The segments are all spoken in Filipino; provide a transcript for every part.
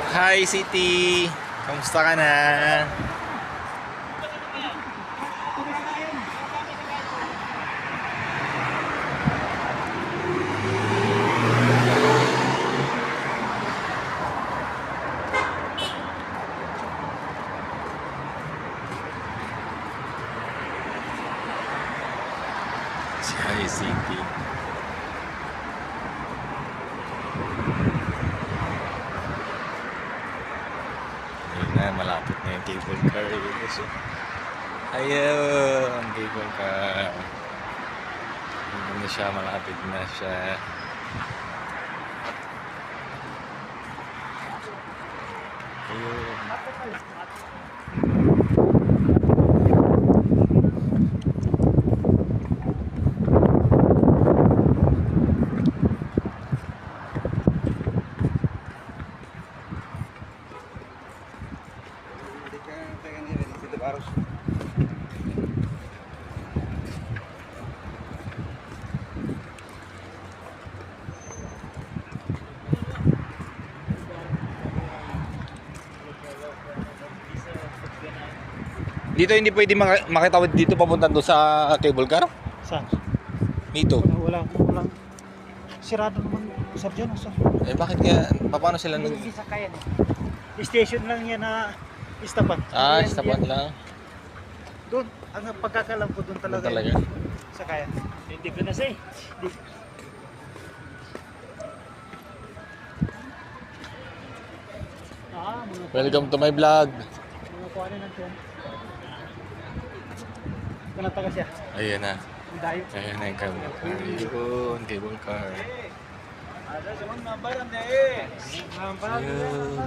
Hi City! Kamusta ka na? Hi City. Ayun na, malapit na yung cable car. Ayun, ang cable car. Ayun na siya, malapit na siya. Ayun. Dito hindi pwede makitawid dito papunta doon sa cable car? Saan? Dito. Wala. Sirado naman, sir, dyan, sir. Eh bakit kaya, paano sila nag... Hindi sakayan eh. Station lang yan na istapan. Istapan lang. Doon, ang pagkakalam ko doon talaga. Doon talaga. Sakayan. Hindi ko na say. Welcome to my vlog. Mga kuha na natin. Kanataga siya. Ayun na. Ang dayo. Ayun na yung cable car. Ayun, cable car. Ada zaman nambaran deh. Ayun.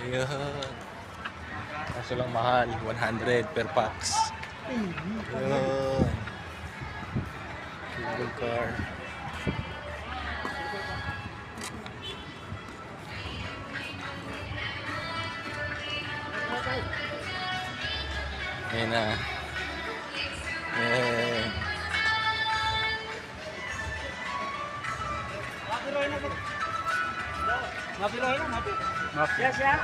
Ayun. Kaso lang mahal, 100 per pax. Ayun. Cable car. Ayun na. Ayun. Mapiloy na. Yes, yeah.